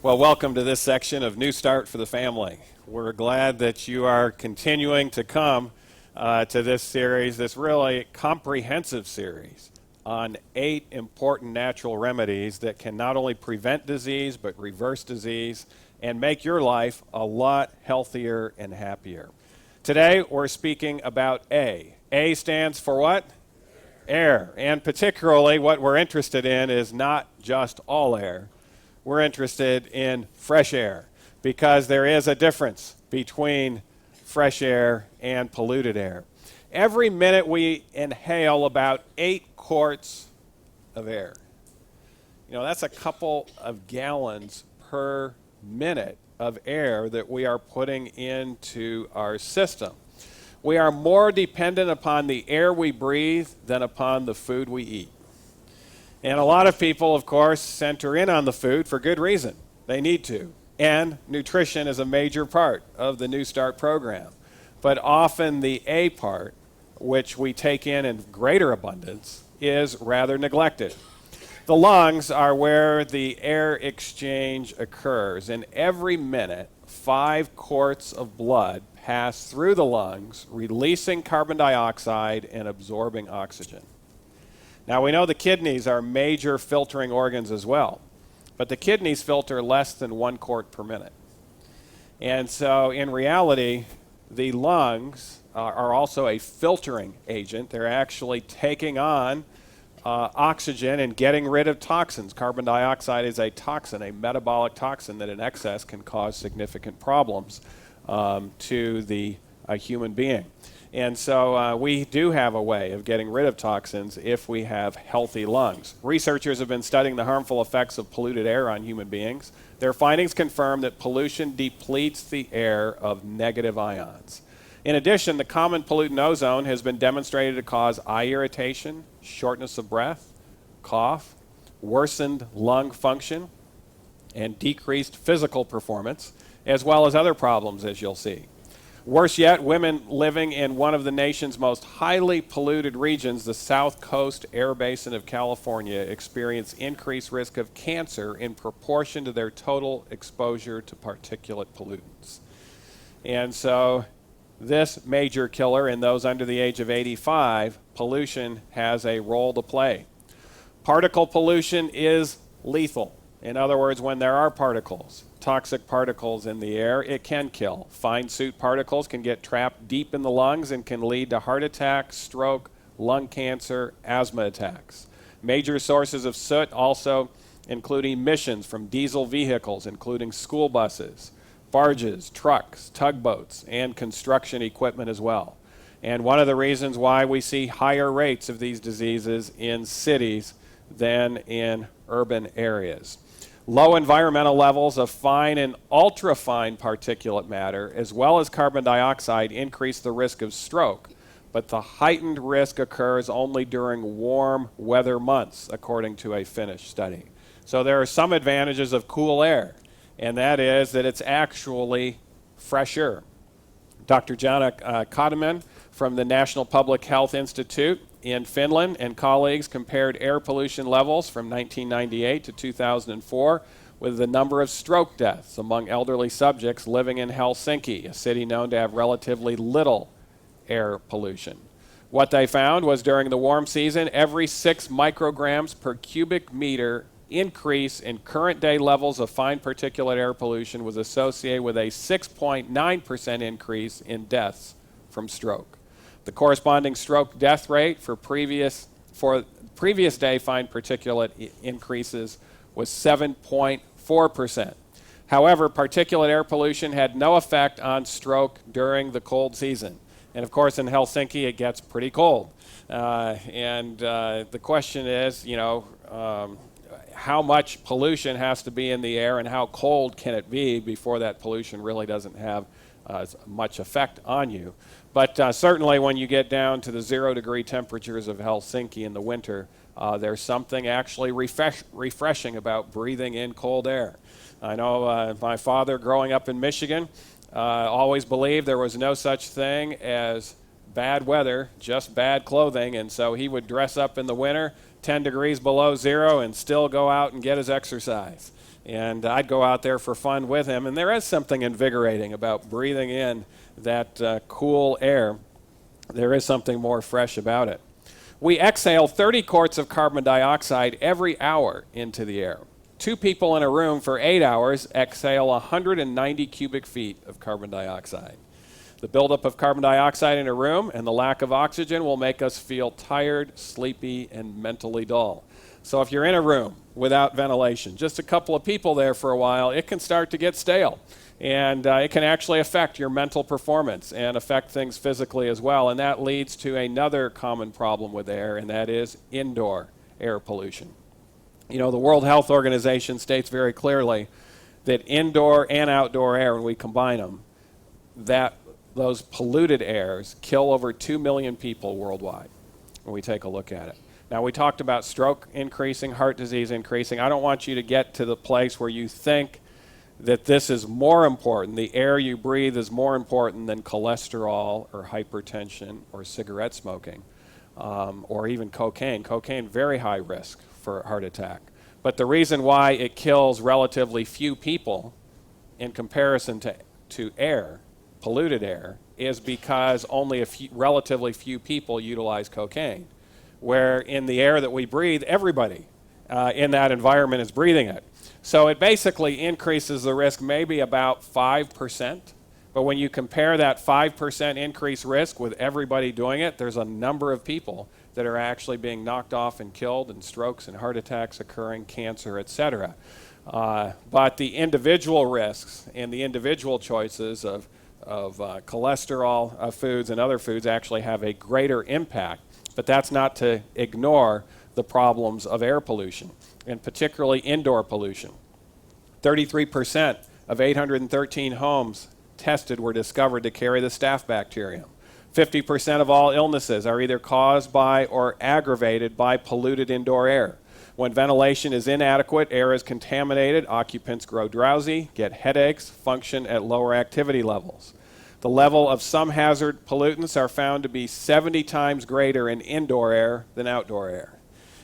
Well, welcome to this section of New Start for the Family. We're glad that you are continuing to come to this series, this really comprehensive series on 8 important natural remedies that can not only prevent disease, but reverse disease and make your life a lot healthier and happier. Today, we're speaking about A. A stands for what? Air. And particularly what we're interested in is not just all air. We're interested in fresh air because there is a difference between fresh air and polluted air. Every minute we inhale about 8 quarts of air. You know, that's a couple of gallons per minute of air that we are putting into our system. We are more dependent upon the air we breathe than upon the food we eat. And a lot of people, of course, center in on the food for good reason. They need to. And nutrition is a major part of the New Start program. But often the A part, which we take in greater abundance, is rather neglected. The lungs are where the air exchange occurs. And every minute, 5 quarts of blood pass through the lungs, releasing carbon dioxide and absorbing oxygen. Now, we know the kidneys are major filtering organs as well, but the kidneys filter less than 1 quart per minute. And so, in reality, the lungs are also a filtering agent. They're actually taking on oxygen and getting rid of toxins. Carbon dioxide is a toxin, a metabolic toxin that in excess can cause significant problems to the human being. And so we do have a way of getting rid of toxins if we have healthy lungs. Researchers have been studying the harmful effects of polluted air on human beings. Their findings confirm that pollution depletes the air of negative ions. In addition, the common pollutant ozone has been demonstrated to cause eye irritation, shortness of breath, cough, worsened lung function, and decreased physical performance, as well as other problems, as you'll see. Worse yet, women living in one of the nation's most highly polluted regions, the South Coast Air Basin of California, experience increased risk of cancer in proportion to their total exposure to particulate pollutants. And so this major killer in those under the age of 85, pollution has a role to play. Particle pollution is lethal. In other words, when there are particles, toxic particles in the air, it can kill. Fine soot particles can get trapped deep in the lungs and can lead to heart attack, stroke, lung cancer, asthma attacks. Major sources of soot also include emissions from diesel vehicles, including school buses, barges, trucks, tugboats, and construction equipment as well. And one of the reasons why we see higher rates of these diseases in cities than in urban areas. Low environmental levels of fine and ultrafine particulate matter, as well as carbon dioxide, increase the risk of stroke. But the heightened risk occurs only during warm weather months, according to a Finnish study. So there are some advantages of cool air, and that is that it's actually fresher. Dr. Jana Kotiman from the National Public Health Institute in Finland and colleagues compared air pollution levels from 1998 to 2004 with the number of stroke deaths among elderly subjects living in Helsinki, a city known to have relatively little air pollution. What they found was during the warm season, every 6 micrograms per cubic meter increase in current day levels of fine particulate air pollution was associated with a 6.9% increase in deaths from stroke. The corresponding stroke death rate for previous day fine particulate increases was 7.4%. However, particulate air pollution had no effect on stroke during the cold season. And of course, in Helsinki, it gets pretty cold. The question is, how much pollution has to be in the air and how cold can it be before that pollution really doesn't have much effect on you. But certainly when you get down to the 0-degree temperatures of Helsinki in the winter, there's something actually refreshing about breathing in cold air. I know my father growing up in Michigan always believed there was no such thing as bad weather, just bad clothing, and so he would dress up in the winter 10 degrees below zero and still go out and get his exercise. And I'd go out there for fun with him, and there is something invigorating about breathing in that cool air. There is something more fresh about it. We exhale 30 quarts of carbon dioxide every hour into the air. 2 people in a room for 8 hours exhale 190 cubic feet of carbon dioxide. The buildup of carbon dioxide in a room and the lack of oxygen will make us feel tired, sleepy, and mentally dull. So if you're in a room without ventilation, just a couple of people there for a while, it can start to get stale. And it can actually affect your mental performance and affect things physically as well. And that leads to another common problem with air, and that is indoor air pollution. You know, the World Health Organization states very clearly that indoor and outdoor air, when we combine them, that those polluted airs kill over 2 million people worldwide when we take a look at it. Now, we talked about stroke increasing, heart disease increasing. I don't want you to get to the place where you think that this is more important, the air you breathe is more important than cholesterol or hypertension or cigarette smoking or even cocaine. Cocaine, very high risk for a heart attack. But the reason why it kills relatively few people in comparison to air, polluted air, is because only relatively few people utilize cocaine. Where in the air that we breathe, everybody in that environment is breathing it. So it basically increases the risk maybe about 5%. But when you compare that 5% increased risk with everybody doing it, there's a number of people that are actually being knocked off and killed, and strokes and heart attacks occurring, cancer, etc. But the individual risks and the individual choices of cholesterol foods and other foods actually have a greater impact. But that's not to ignore the problems of air pollution, and particularly indoor pollution. 33% of 813 homes tested were discovered to carry the staph bacterium. 50% of all illnesses are either caused by or aggravated by polluted indoor air. When ventilation is inadequate, air is contaminated, occupants grow drowsy, get headaches, function at lower activity levels. The level of some hazard pollutants are found to be 70 times greater in indoor air than outdoor air.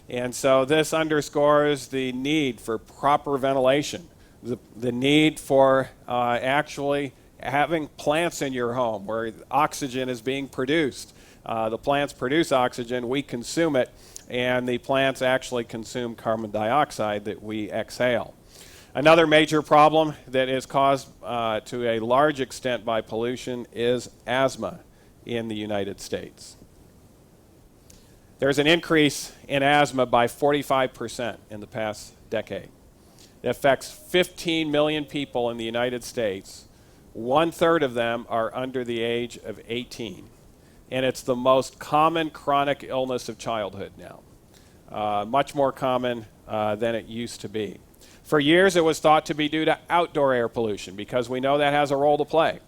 And so this underscores the need for proper ventilation, the need for actually having plants in your home where oxygen is being produced. The plants produce oxygen, we consume it, and the plants actually consume carbon dioxide that we exhale. Another major problem that is caused to a large extent by pollution is asthma in the United States. There's an increase in asthma by 45% in the past decade. It affects 15 million people in the United States. 1/3 of them are under the age of 18. And it's the most common chronic illness of childhood now. Much more common than it used to be. For years, it was thought to be due to outdoor air pollution because we know that has a role to play.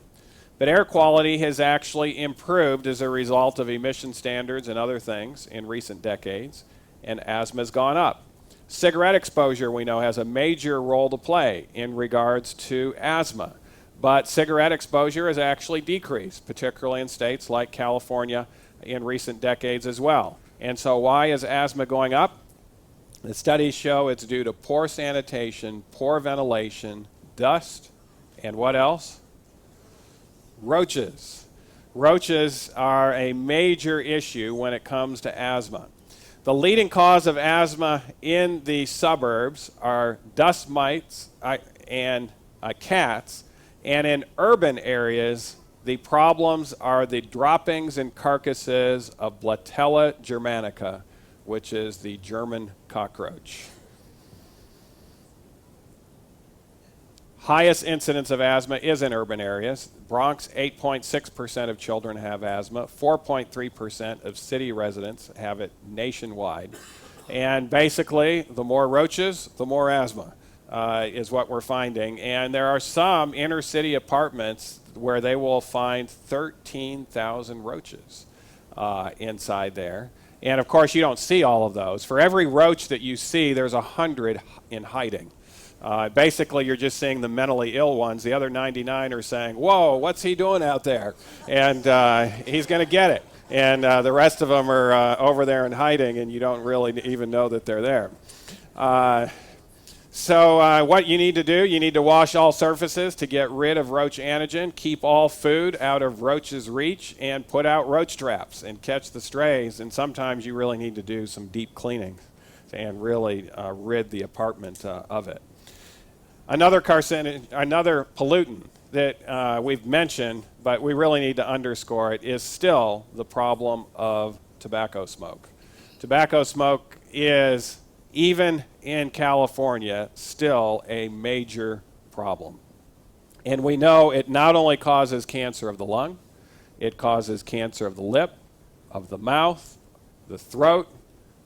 But air quality has actually improved as a result of emission standards and other things in recent decades, and asthma has gone up. Cigarette exposure, we know, has a major role to play in regards to asthma. But cigarette exposure has actually decreased, particularly in states like California in recent decades as well. And so why is asthma going up? The studies show it's due to poor sanitation, poor ventilation, dust, and what else? Roaches. Roaches are a major issue when it comes to asthma. The leading cause of asthma in the suburbs are dust mites and cats, and in urban areas, the problems are the droppings and carcasses of Blatella germanica, which is the German cockroach. Highest incidence of asthma is in urban areas. Bronx, 8.6% of children have asthma. 4.3% of city residents have it nationwide. And basically, the more roaches, the more asthma is what we're finding. And there are some inner city apartments where they will find 13,000 roaches inside there. And of course, you don't see all of those. For every roach that you see, there's 100 in hiding. Basically, you're just seeing the mentally ill ones. The other 99 are saying, whoa, what's he doing out there? And he's going to get it. And the rest of them are over there in hiding, and you don't really even know that they're there. So what you need to do, you need to wash all surfaces to get rid of roach antigen, keep all food out of roaches' reach, and put out roach traps and catch the strays. And sometimes you really need to do some deep cleaning and really rid the apartment of it. Another pollutant that we've mentioned, but we really need to underscore it, is still the problem of tobacco smoke. Tobacco smoke is, even in California, still a major problem. And we know it not only causes cancer of the lung, it causes cancer of the lip, of the mouth, the throat,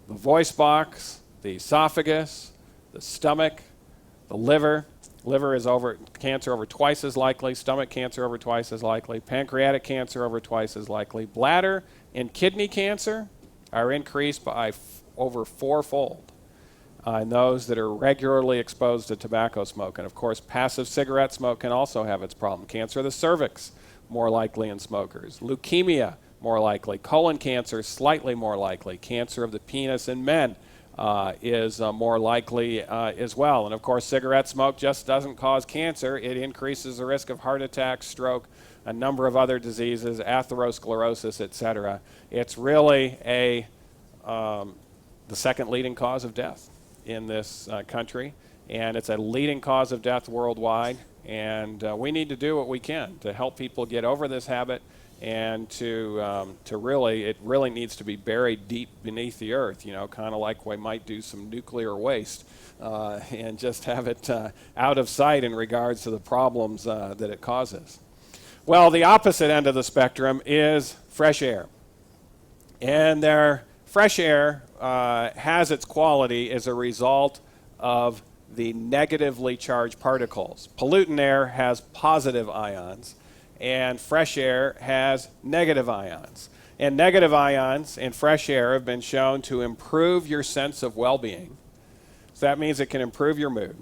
the voice box, the esophagus, the stomach, the liver. Liver is cancer over twice as likely, stomach cancer over twice as likely, pancreatic cancer over twice as likely. Bladder and kidney cancer are increased by over fourfold in those that are regularly exposed to tobacco smoke. And of course, passive cigarette smoke can also have its problem. Cancer of the cervix, more likely in smokers. Leukemia, more likely. Colon cancer, slightly more likely. Cancer of the penis in men is more likely as well. And of course, cigarette smoke just doesn't cause cancer. It increases the risk of heart attack, stroke, a number of other diseases, atherosclerosis, etc. It's really the second leading cause of death in this country, and it's a leading cause of death worldwide. And we need to do what we can to help people get over this habit, and to really, it really needs to be buried deep beneath the earth, kind of like we might do some nuclear waste, and just have it out of sight in regards to the problems that it causes. Well, the opposite end of the spectrum is fresh air. And fresh air has its quality as a result of the negatively charged particles. Pollutant air has positive ions, and fresh air has negative ions. And negative ions in fresh air have been shown to improve your sense of well-being. So that means it can improve your mood.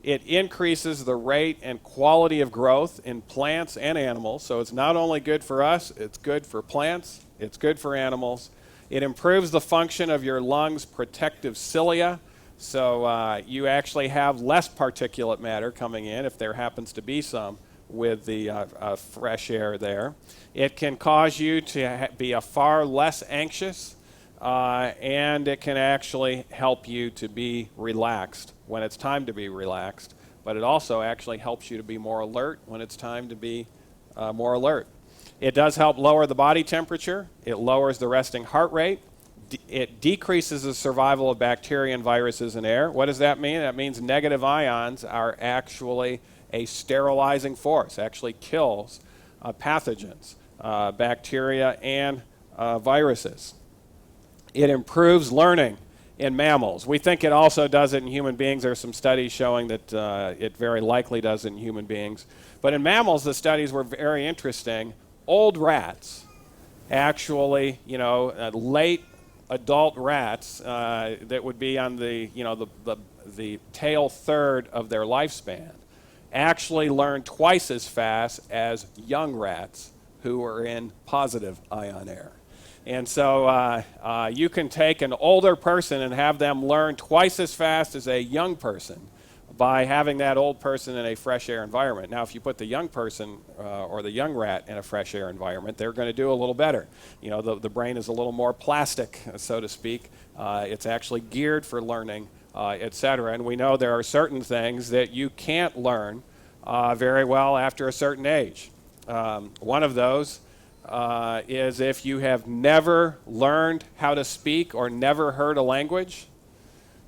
It increases the rate and quality of growth in plants and animals. So it's not only good for us, it's good for plants, it's good for animals. It improves the function of your lungs' protective cilia. So you actually have less particulate matter coming in, if there happens to be some, with the fresh air there. It can cause you to be far less anxious, and it can actually help you to be relaxed when it's time to be relaxed. But it also actually helps you to be more alert when it's time to be more alert. It does help lower the body temperature. It lowers the resting heart rate. It decreases the survival of bacteria and viruses in air. What does that mean? That means negative ions are actually a sterilizing force, actually kills pathogens, bacteria and viruses. It improves learning in mammals. We think it also does it in human beings. There are some studies showing that it very likely does it in human beings. But in mammals, the studies were very interesting. Old rats, actually, late adult rats that would be on the tail third of their lifespan, actually learn twice as fast as young rats who are in positive ion air. And so you can take an older person and have them learn twice as fast as a young person by having that old person in a fresh air environment. Now, if you put the young person or the young rat in a fresh air environment, they're going to do a little better. The brain is a little more plastic, so to speak. It's actually geared for learning, etc. And we know there are certain things that you can't learn very well after a certain age. One of those is if you have never learned how to speak or never heard a language.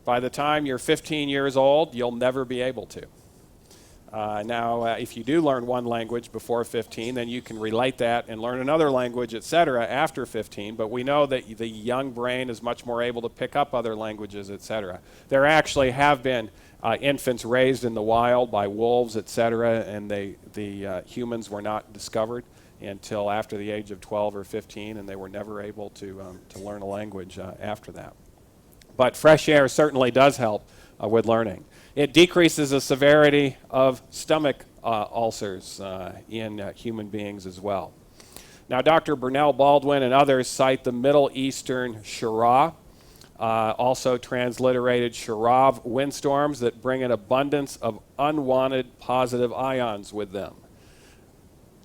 By the time you're 15 years old, you'll never be able to. Now, if you do learn one language before 15, then you can relate that and learn another language, etc., after 15. But we know that the young brain is much more able to pick up other languages, etc. There actually have been infants raised in the wild by wolves, etc., and the humans were not discovered until after the age of 12 or 15, and they were never able to learn a language after that. But fresh air certainly does help with learning. It decreases the severity of stomach ulcers in human beings as well. Now, Dr. Bernell Baldwin and others cite the Middle Eastern Shura also transliterated Sharav windstorms that bring an abundance of unwanted positive ions with them.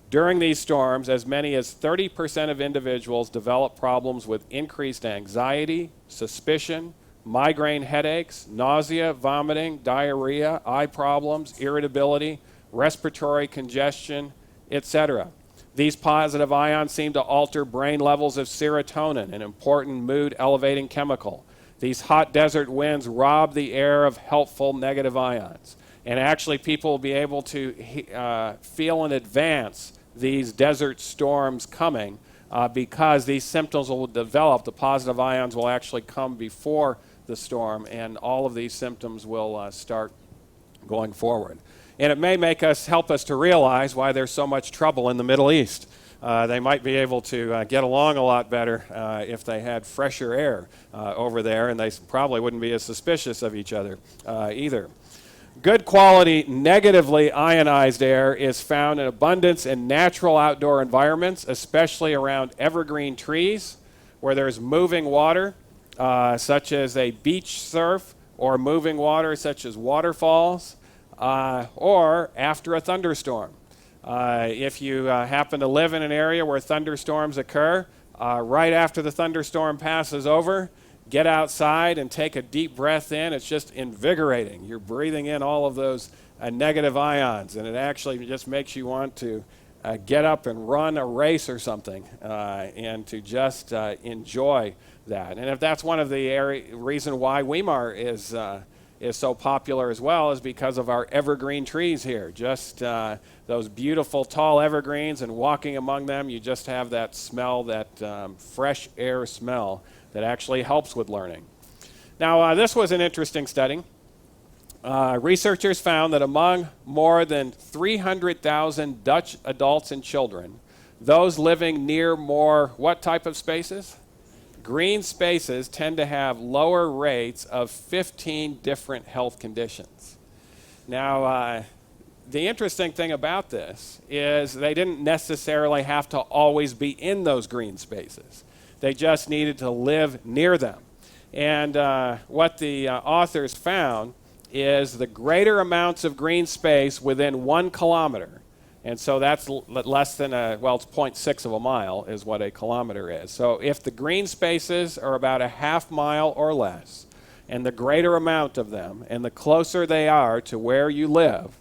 During these storms, as many as 30% of individuals develop problems with increased anxiety, suspicion, migraine headaches, nausea, vomiting, diarrhea, eye problems, irritability, respiratory congestion, etc. These positive ions seem to alter brain levels of serotonin, an important mood-elevating chemical. These hot desert winds rob the air of helpful negative ions. And actually, people will be able to feel in advance these desert storms coming because these symptoms will develop. The positive ions will actually come before the storm, and all of these symptoms will start going forward. And it may help us to realize why there's so much trouble in the Middle East. They might be able to get along a lot better if they had fresher air over there, and they probably wouldn't be as suspicious of each other either. Good quality, negatively ionized air is found in abundance in natural outdoor environments, especially around evergreen trees where there's moving water, such as a beach surf, or moving water such as waterfalls, or after a thunderstorm. If you happen to live in an area where thunderstorms occur, right after the thunderstorm passes over, get outside and take a deep breath in. It's just invigorating. You're breathing in all of those negative ions, and it actually just makes you want to get up and run a race or something, and to just enjoy that. And if that's one of the reason why Weimar is so popular as well, is because of our evergreen trees here. Just those beautiful tall evergreens, and walking among them, you just have that smell, that fresh air smell that actually helps with learning. Now, this was an interesting study. Researchers found that among more than 300,000 Dutch adults and children, those living near more what type of spaces? Green spaces tend to have lower rates of 15 different health conditions. Now, the interesting thing about this is they didn't necessarily have to always be in those green spaces. They just needed to live near them. And what the authors found is the greater amounts of green space within 1 kilometer, and so that's less than it's 0.6 of a mile is what a kilometer is. So if the green spaces are about a half mile or less, and the greater amount of them, and the closer they are to where you live,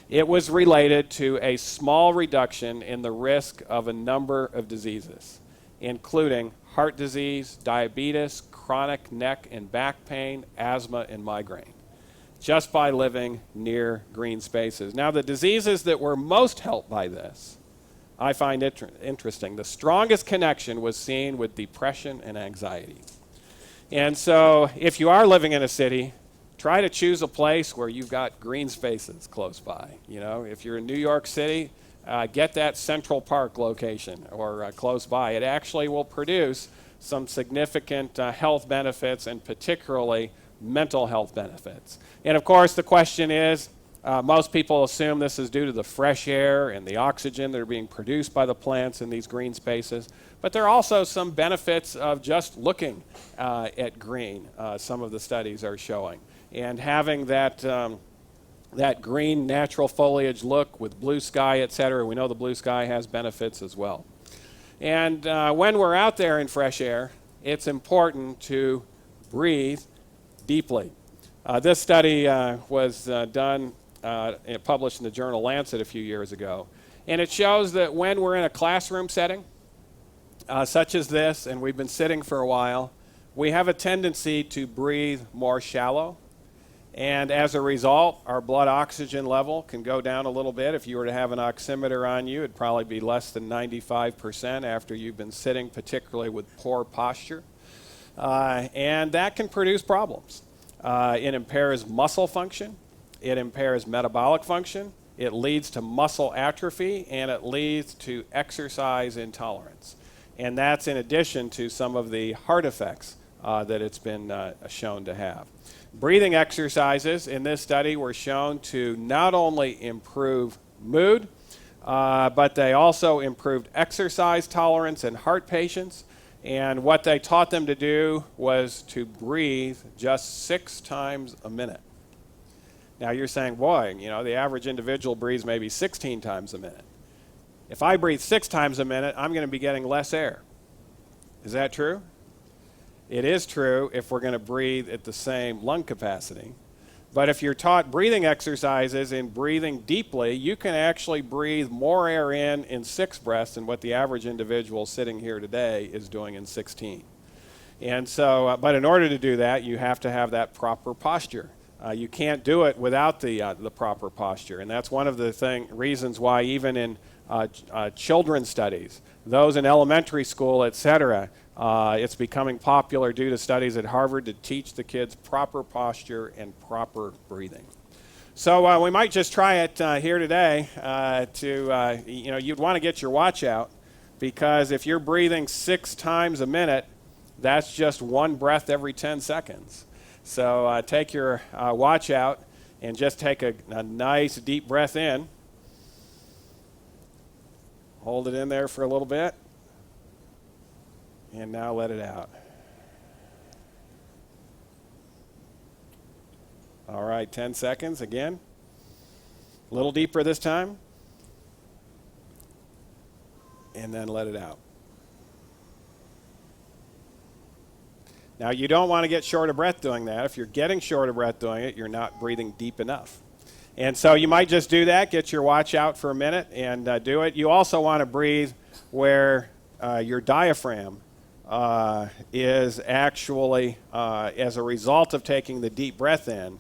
it was related to a small reduction in the risk of a number of diseases, including heart disease, diabetes, chronic neck and back pain, asthma, and migraine, just by living near green spaces. Now, the diseases that were most helped by this, I find interesting. The strongest connection was seen with depression and anxiety. And so if you are living in a city, try to choose a place where you've got green spaces close by. You know, if you're in New York City, get that Central Park location or close by. It actually will produce some significant health benefits, and particularly mental health benefits. And of course, the question is, most people assume this is due to the fresh air and the oxygen that are being produced by the plants in these green spaces. But there are also some benefits of just looking at green, some of the studies are showing. And having that green natural foliage look with blue sky, et cetera. We know the blue sky has benefits as well. And when we're out there in fresh air, it's important to breathe deeply. This study was done and published in the journal Lancet a few years ago. And it shows that when we're in a classroom setting, such as this, and we've been sitting for a while, we have a tendency to breathe more shallow. And as a result, our blood oxygen level can go down a little bit. If you were to have an oximeter on you, it'd probably be less than 95% after you've been sitting, particularly with poor posture. And that can produce problems. It impairs muscle function. It impairs metabolic function. It leads to muscle atrophy, and it leads to exercise intolerance. And that's in addition to some of the heart effects that it's been shown to have. Breathing exercises in this study were shown to not only improve mood, but they also improved exercise tolerance in heart patients, And what they taught them to do was to breathe just 6 times a minute. Now you're saying, boy, the average individual breathes maybe 16 times a minute. If I breathe 6 times a minute, I'm going to be getting less air. Is that true? It is true if we're going to breathe at the same lung capacity. But if you're taught breathing exercises and breathing deeply, you can actually breathe more air in 6 breaths than what the average individual sitting here today is doing in 16. And so, but in order to do that, you have to have that proper posture. You can't do it without the proper posture. And that's one of the reasons why even in children's studies, those in elementary school, etc., it's becoming popular due to studies at Harvard to teach the kids proper posture and proper breathing. So we might just try it here today. You'd want to get your watch out, because if you're breathing 6 times a minute, that's just 1 breath every 10 seconds. So take your watch out and just take a nice deep breath in. Hold it in there for a little bit. And now let it out. All right, 10 seconds again. A little deeper this time. And then let it out. Now, you don't want to get short of breath doing that. If you're getting short of breath doing it, you're not breathing deep enough. And so you might just do that, get your watch out for a minute and do it. You also want to breathe where your diaphragm is actually, as a result of taking the deep breath in,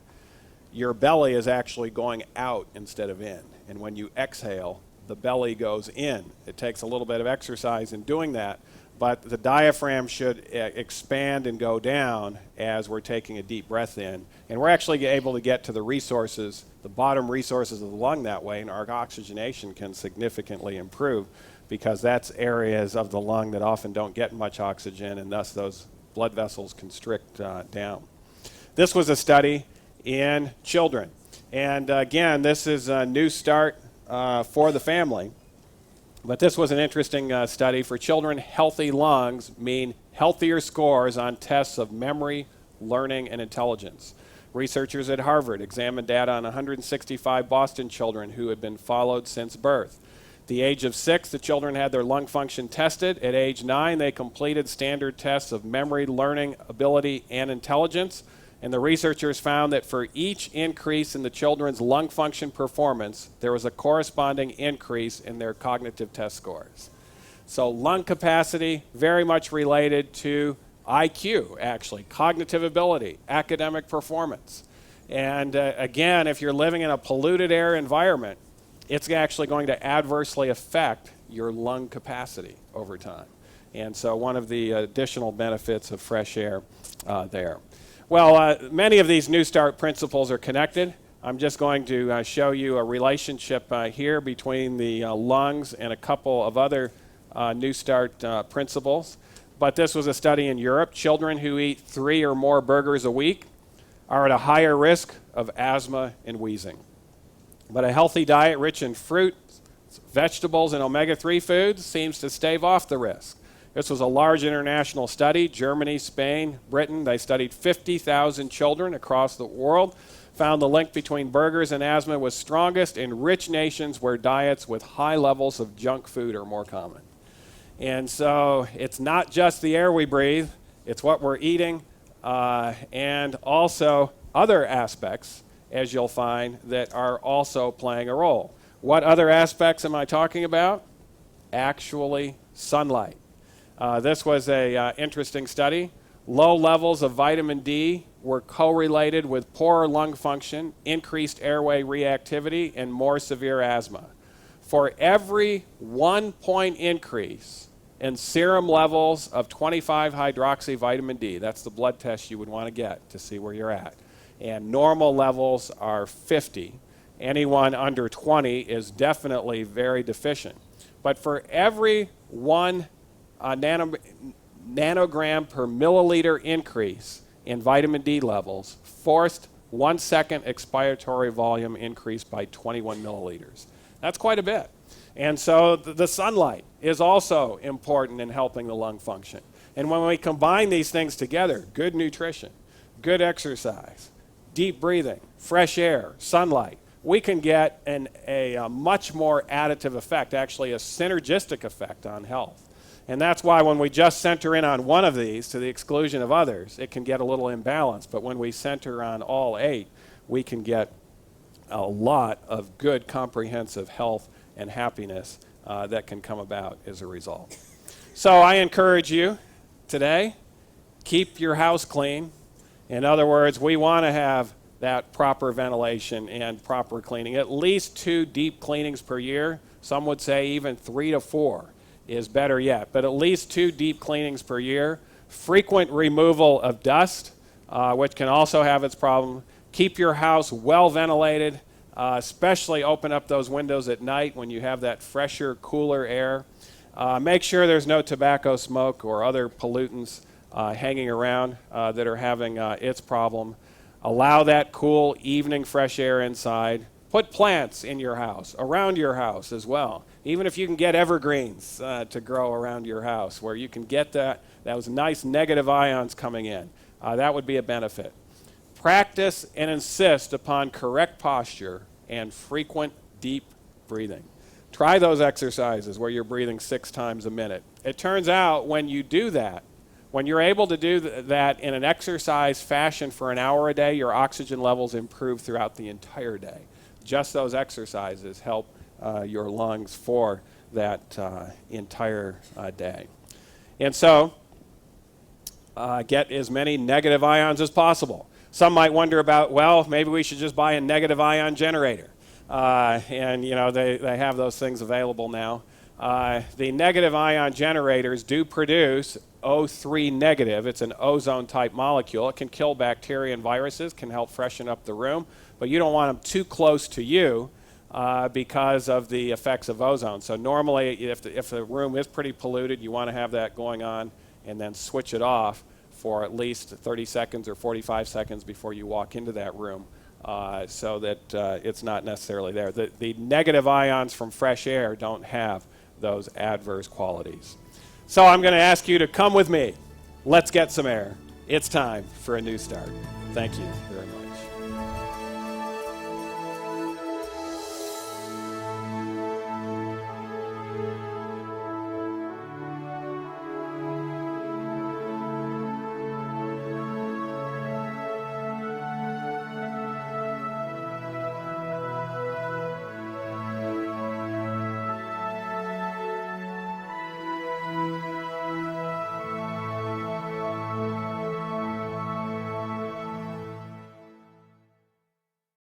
your belly is actually going out instead of in. And when you exhale, the belly goes in. It takes a little bit of exercise in doing that, but the diaphragm should expand and go down as we're taking a deep breath in. And we're actually able to get to the resources, the bottom resources of the lung that way, and our oxygenation can significantly improve, because that's areas of the lung that often don't get much oxygen, and thus those blood vessels constrict down. This was a study in children. And again, this is a NEWSTART for the family. But this was an interesting study. For children, healthy lungs mean healthier scores on tests of memory, learning, and intelligence. Researchers at Harvard examined data on 165 Boston children who had been followed since birth. At the age of 6, the children had their lung function tested. At age 9, they completed standard tests of memory, learning, ability, and intelligence. And the researchers found that for each increase in the children's lung function performance, there was a corresponding increase in their cognitive test scores. So lung capacity, very much related to IQ, actually, cognitive ability, academic performance. And again, if you're living in a polluted air environment, it's actually going to adversely affect your lung capacity over time. And so one of the additional benefits of fresh air there. Well, many of these NEWSTART principles are connected. I'm just going to show you a relationship here between the lungs and a couple of other NEWSTART principles. But this was a study in Europe. Children who eat 3 or more burgers a week are at a higher risk of asthma and wheezing. But a healthy diet rich in fruit, vegetables, and omega-3 foods seems to stave off the risk. This was a large international study. Germany, Spain, Britain. They studied 50,000 children across the world, found the link between burgers and asthma was strongest in rich nations where diets with high levels of junk food are more common. And so it's not just the air we breathe, it's what we're eating, and also other aspects, as you'll find, that are also playing a role. What other aspects am I talking about? Actually, sunlight. This was an interesting study. Low levels of vitamin D were correlated with poorer lung function, increased airway reactivity, and more severe asthma. For every 1 point increase in serum levels of 25-hydroxy vitamin D, that's the blood test you would want to get to see where you're at, and normal levels are 50. Anyone under 20 is definitely very deficient. But for every 1 nanogram per milliliter increase in vitamin D levels forced 1 second expiratory volume increase by 21 milliliters. That's quite a bit. And so the sunlight is also important in helping the lung function. And when we combine these things together, good nutrition, good exercise, deep breathing, fresh air, sunlight, we can get a much more additive effect, actually a synergistic effect on health. And that's why when we just center in on one of these to the exclusion of others, it can get a little imbalanced. But when we center on all 8, we can get a lot of good comprehensive health and happiness that can come about as a result. So I encourage you today, keep your house clean. In other words, we want to have that proper ventilation and proper cleaning. At least 2 deep cleanings per year. Some would say even 3 to 4 is better yet. But at least 2 deep cleanings per year. Frequent removal of dust, which can also have its problem. Keep your house well ventilated, especially open up those windows at night when you have that fresher, cooler air. Make sure there's no tobacco smoke or other pollutants hanging around that are having its problem. Allow that cool evening fresh air inside. Put plants in your house, around your house as well. Even if you can get evergreens to grow around your house where you can get those nice negative ions coming in, that would be a benefit. Practice and insist upon correct posture and frequent deep breathing. Try those exercises where you're breathing 6 times a minute. It turns out when you do that, when you're able to do that in an exercise fashion for an hour a day, your oxygen levels improve throughout the entire day. Just those exercises help your lungs for that entire day. And so, get as many negative ions as possible. Some might wonder about, well, maybe we should just buy a negative ion generator. And, you know, they have those things available now. The negative ion generators do produce O3 negative. It's an ozone-type molecule. It can kill bacteria and viruses, can help freshen up the room, but you don't want them too close to you because of the effects of ozone. So normally, if the room is pretty polluted, you want to have that going on and then switch it off for at least 30 seconds or 45 seconds before you walk into that room so that it's not necessarily there. The negative ions from fresh air don't have those adverse qualities. So I'm going to ask you to come with me. Let's get some air. It's time for a new start. Thank you very much.